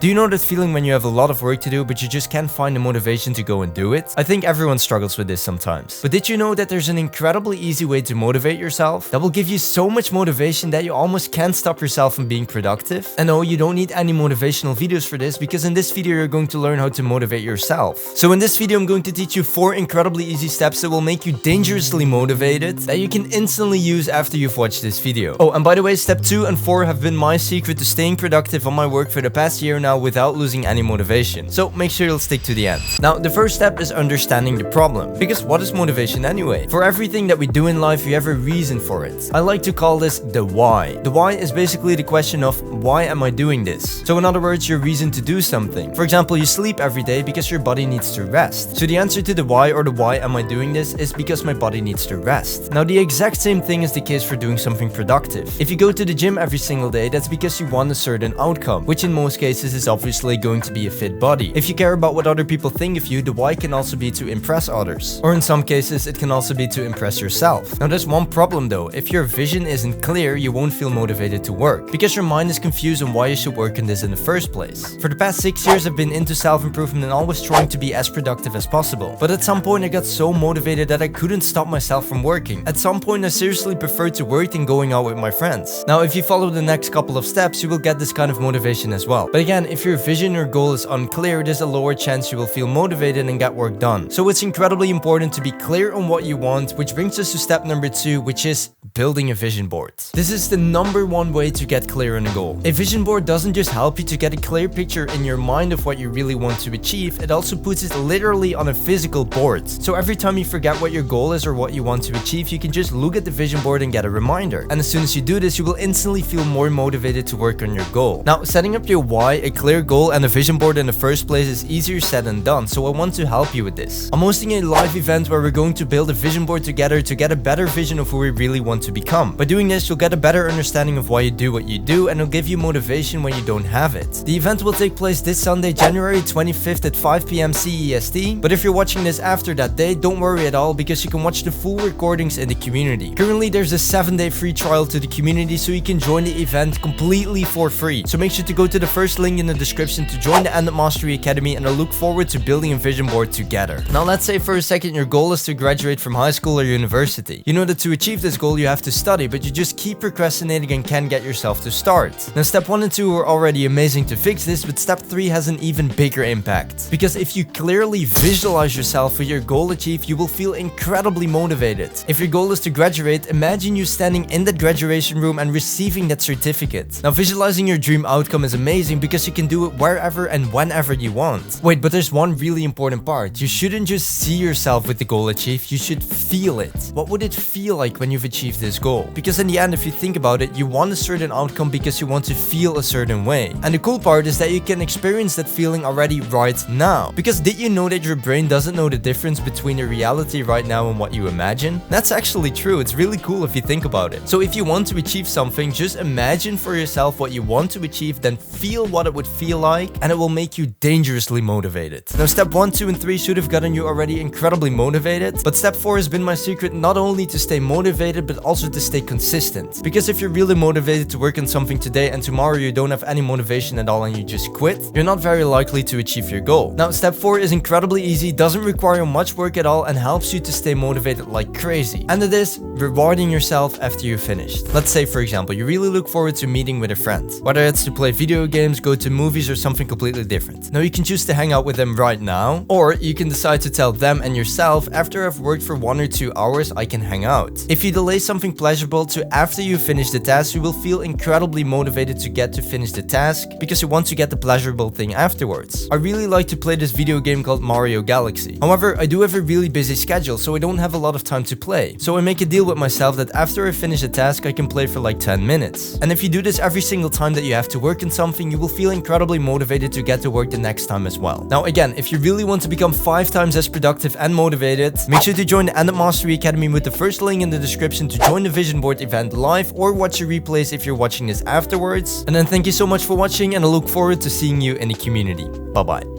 Do you know that feeling when you have a lot of work to do but you just can't find the motivation to go and do it? I think everyone struggles with this sometimes. But did you know that there's an incredibly easy way to motivate yourself that will give you so much motivation that you almost can't stop yourself from being productive? And no, you don't need any motivational videos for this, because in this video you're going to learn how to motivate yourself. So in this video I'm going to teach you 4 incredibly easy steps that will make you dangerously motivated that you can instantly use after you've watched this video. Oh, and by the way, step 2 and 4 have been my secret to staying productive on my work for the past year now without losing any motivation. So make sure you'll stick to the end. Now, the first step is understanding the problem. Because what is motivation anyway? For everything that we do in life, you have a reason for it. I like to call this the why. The why is basically the question of, why am I doing this? So in other words, your reason to do something. For example, you sleep every day because your body needs to rest. So the answer to the why, or the why am I doing this, is because my body needs to rest. Now, the exact same thing is the case for doing something productive. If you go to the gym every single day, that's because you want a certain outcome, which in most cases is obviously going to be a fit body. If you care about what other people think of you, the why can also be to impress others. Or in some cases, it can also be to impress yourself. Now, there's one problem though. If your vision isn't clear, you won't feel motivated to work, because your mind is confused on why you should work in this in the first place. For the past 6 years, I've been into self-improvement and always trying to be as productive as possible. But at some point, I got so motivated that I couldn't stop myself from working. At some point, I seriously preferred to work than going out with my friends. Now, if you follow the next couple of steps, you will get this kind of motivation as well. But again, if your vision or goal is unclear, there's a lower chance you will feel motivated and get work done. So it's incredibly important to be clear on what you want, which brings us to step number 2, which is building a vision board. This is the #1 way to get clear on a goal. A vision board doesn't just help you to get a clear picture in your mind of what you really want to achieve, it also puts it literally on a physical board. So every time you forget what your goal is or what you want to achieve, you can just look at the vision board and get a reminder. And as soon as you do this, you will instantly feel more motivated to work on your goal. Now, setting up your why, a clear goal, and a vision board in the first place is easier said than done, so I want to help you with this. I'm hosting a live event where we're going to build a vision board together to get a better vision of who we really want to become. By doing this, you'll get a better understanding of why you do what you do, and it'll give you motivation when you don't have it. The event will take place this Sunday, January 25th at 5 p.m. CEST, but if you're watching this after that day, don't worry at all, because you can watch the full recordings in the community. Currently, there's a 7-day free trial to the community, so you can join the event completely for free. So make sure to go to the first link in the description to join the End Mastery Academy, and I look forward to building a vision board together. Now, let's say for a second your goal is to graduate from high school or university. You know that to achieve this goal you have to study, but you just keep procrastinating and can't get yourself to start. Now, step 1 and 2 are already amazing to fix this, but step 3 has an even bigger impact. Because if you clearly visualize yourself with your goal achieved, you will feel incredibly motivated. If your goal is to graduate, imagine you standing in that graduation room and receiving that certificate. Now, visualizing your dream outcome is amazing because you can do it wherever and whenever you want. Wait, but there's one really important part. You shouldn't just see yourself with the goal achieved, you should feel it. What would it feel like when you've achieved this goal? Because in the end, if you think about it, you want a certain outcome because you want to feel a certain way. And the cool part is that you can experience that feeling already right now. Because did you know that your brain doesn't know the difference between the reality right now and what you imagine? That's actually true. It's really cool if you think about it. So if you want to achieve something, just imagine for yourself what you want to achieve, then feel what it would feel like, and it will make you dangerously motivated. Now, step 1, 2, and 3 should have gotten you already incredibly motivated, but step 4 has been my secret not only to stay motivated, but also to stay consistent. Because if you're really motivated to work on something today and tomorrow you don't have any motivation at all and you just quit, you're not very likely to achieve your goal. Now, step 4 is incredibly easy, doesn't require much work at all, and helps you to stay motivated like crazy. And it is rewarding yourself after you've finished. Let's say, for example, you really look forward to meeting with a friend. Whether it's to play video games, go to movies, or something completely different. Now, you can choose to hang out with them right now, or you can decide to tell them and yourself, after I've worked for 1 or 2 hours, I can hang out. If you delay something pleasurable to after you finish the task, you will feel incredibly motivated to get to finish the task because you want to get the pleasurable thing afterwards. I really like to play this video game called Mario Galaxy. However, I do have a really busy schedule, so I don't have a lot of time to play. So I make a deal with myself that after I finish a task, I can play for like 10 minutes. And if you do this every single time that you have to work on something, you will feel incredibly motivated to get to work the next time as well. Now, again, if you really want to become 5 times as productive and motivated, make sure to join the End Mastery Academy with the first link in the description to join the vision board event live, or watch the replays if you're watching this afterwards. And then thank you so much for watching, and I look forward to seeing you in the community. Bye bye.